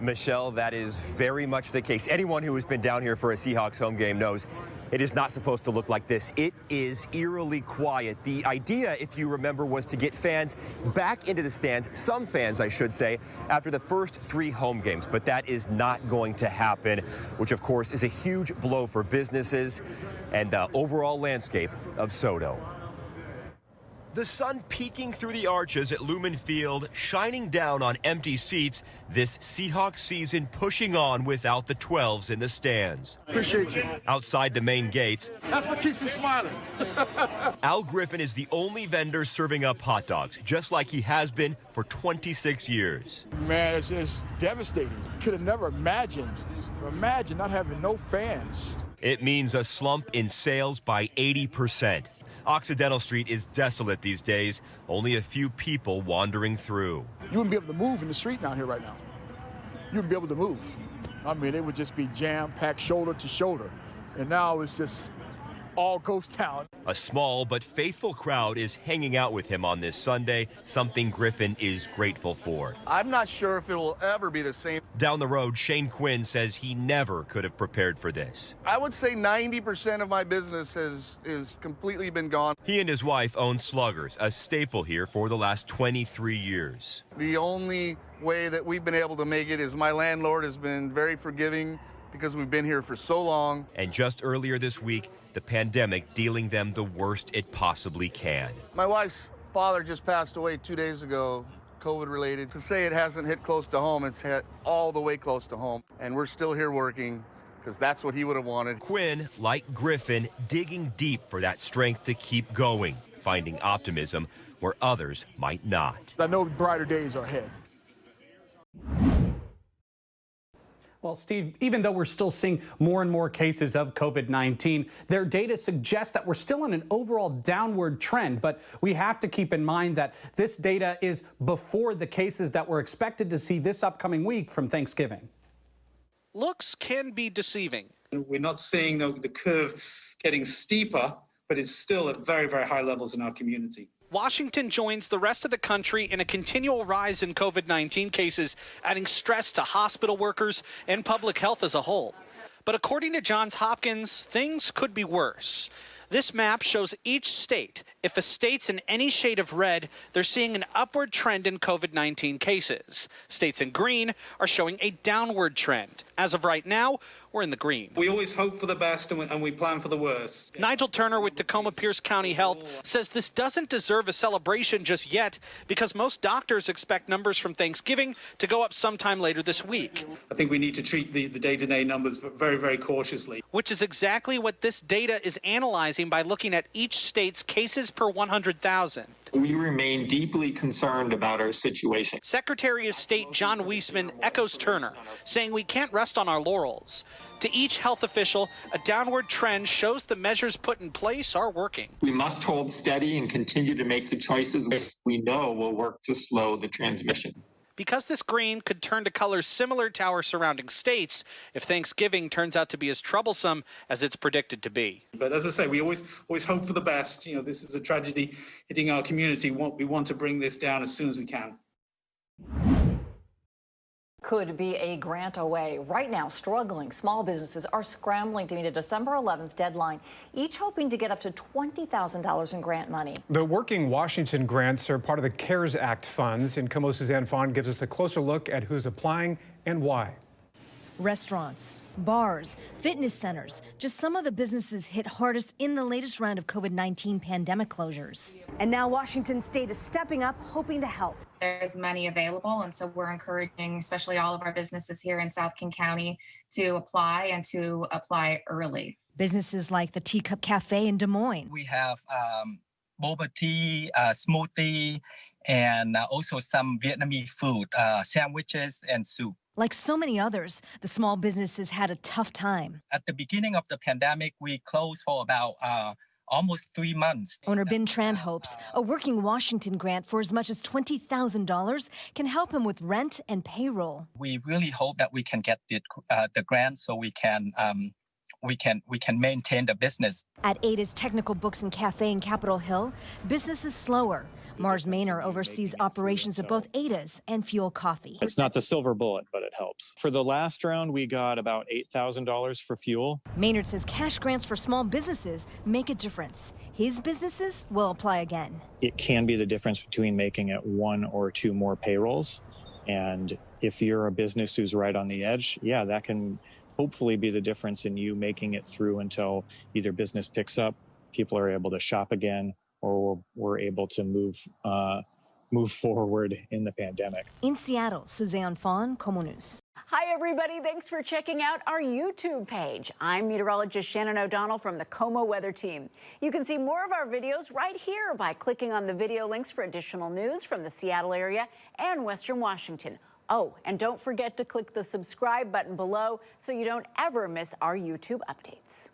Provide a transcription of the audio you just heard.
Michelle, that is very much the case. Anyone who has been down here for a Seahawks home game knows it is not supposed to look like this. It is eerily quiet. The idea, if you remember, was to get fans back into the stands, some fans, I should say, after the first 3 home games. But that is not going to happen, which, of course, is a huge blow for businesses and the overall landscape of SoDo. The sun peeking through the arches at Lumen Field, shining down on empty seats. This Seahawks season pushing on without the 12s in the stands. Appreciate you. Outside the main gates, That's what keeps me smiling. Al Griffin is the only vendor serving up hot dogs, just like he has been for 26 years. Man, it's devastating. Could have never imagined not having no fans. It means a slump in sales by 80%. Occidental Street is desolate these days, only a few people wandering through. You wouldn't be able to move in the street down here right now. You wouldn't be able to move. I mean, it would just be jam-packed shoulder to shoulder. And now it's just all ghost town. A small but faithful crowd is hanging out with him on this Sunday, something Griffin is grateful for. I'm not sure if it will ever be the same. Down the road, Shane Quinn says he never could have prepared for this. I would say 90% of my business is completely been gone. He and his wife own Sluggers, a staple here for the last 23 years. The only way that we've been able to make it is my landlord has been very forgiving because we've been here for so long. And just earlier this week, the pandemic dealing them the worst it possibly can. My wife's father just passed away 2 days ago, COVID-related. To say it hasn't hit close to home, it's hit all the way close to home. And we're still here working because that's what he would have wanted. Quinn, like Griffin, digging deep for that strength to keep going, finding optimism where others might not. I know brighter days are ahead. Well, Steve, even though we're still seeing more and more cases of COVID-19, their data suggests that we're still on an overall downward trend. But we have to keep in mind that this data is before the cases that we're expected to see this upcoming week from Thanksgiving. Looks can be deceiving. We're not seeing the curve getting steeper, but it's still at very, very high levels in our community. Washington joins the rest of the country in a continual rise in COVID-19 cases, adding stress to hospital workers and public health as a whole. But according to Johns Hopkins, things could be worse. This map shows each state. If a state's in any shade of red, they're seeing an upward trend in COVID-19 cases. States in green are showing a downward trend. As of right now, we're in the green. We always hope for the best and we plan for the worst. Nigel Turner with Tacoma Pierce County Health says this doesn't deserve a celebration just yet because most doctors expect numbers from Thanksgiving to go up sometime later this week. I think we need to treat the day-to-day numbers very, very cautiously. Which is exactly what this data is analyzing by looking at each state's cases per 100,000. We remain deeply concerned about our situation. Secretary of State John Weisman echoes Turner, saying we can't rest on our laurels. To each health official, a downward trend shows the measures put in place are working. We must hold steady and continue to make the choices we know will work to slow the transmission. Because this green could turn to colors similar to our surrounding states if Thanksgiving turns out to be as troublesome as it's predicted to be. But as I say, we always hope for the best. You know, this is a tragedy hitting our community. We want to bring this down as soon as we can. Could be a grant away. Right now, struggling small businesses are scrambling to meet a December 11th deadline, each hoping to get up to $20,000 in grant money. The Working Washington grants are part of the CARES Act funds, and KOMO Suzanne Fawn gives us a closer look at who's applying and why. Restaurants, bars, fitness centers, just some of the businesses hit hardest in the latest round of COVID-19 pandemic closures. And now Washington State is stepping up, hoping to help. There's money available, and so we're encouraging, especially all of our businesses here in South King County, to apply and to apply early. Businesses like the Teacup Cafe in Des Moines. We have boba tea, smoothie, and also some Vietnamese food, sandwiches and soup. Like so many others, the small businesses had a tough time. At the beginning of the pandemic, we closed for about almost 3 months. Owner Ben Tran hopes a Working Washington grant for as much as $20,000 can help him with rent and payroll. We really hope that we can get the grant so we can we can maintain the business. At Ada's Technical Books and Cafe in Capitol Hill, business is slower. Mars Maynor oversees operations of both Ada's and Fuel Coffee. It's not the silver bullet, but it helps. For the last round, we got about $8,000 for fuel. Maynard says cash grants for small businesses make a difference. His businesses will apply again. It can be the difference between making it 1 or 2 more payrolls. And if you're a business who's right on the edge, yeah, that can hopefully be the difference in you making it through until either business picks up, people are able to shop again, or we're able to move forward in the pandemic. In Seattle, Suzanne Fawn, KOMO News. Hi, everybody. Thanks for checking out our YouTube page. I'm meteorologist Shannon O'Donnell from the KOMO Weather Team. You can see more of our videos right here by clicking on the video links for additional news from the Seattle area and Western Washington. Oh, and don't forget to click the subscribe button below so you don't ever miss our YouTube updates.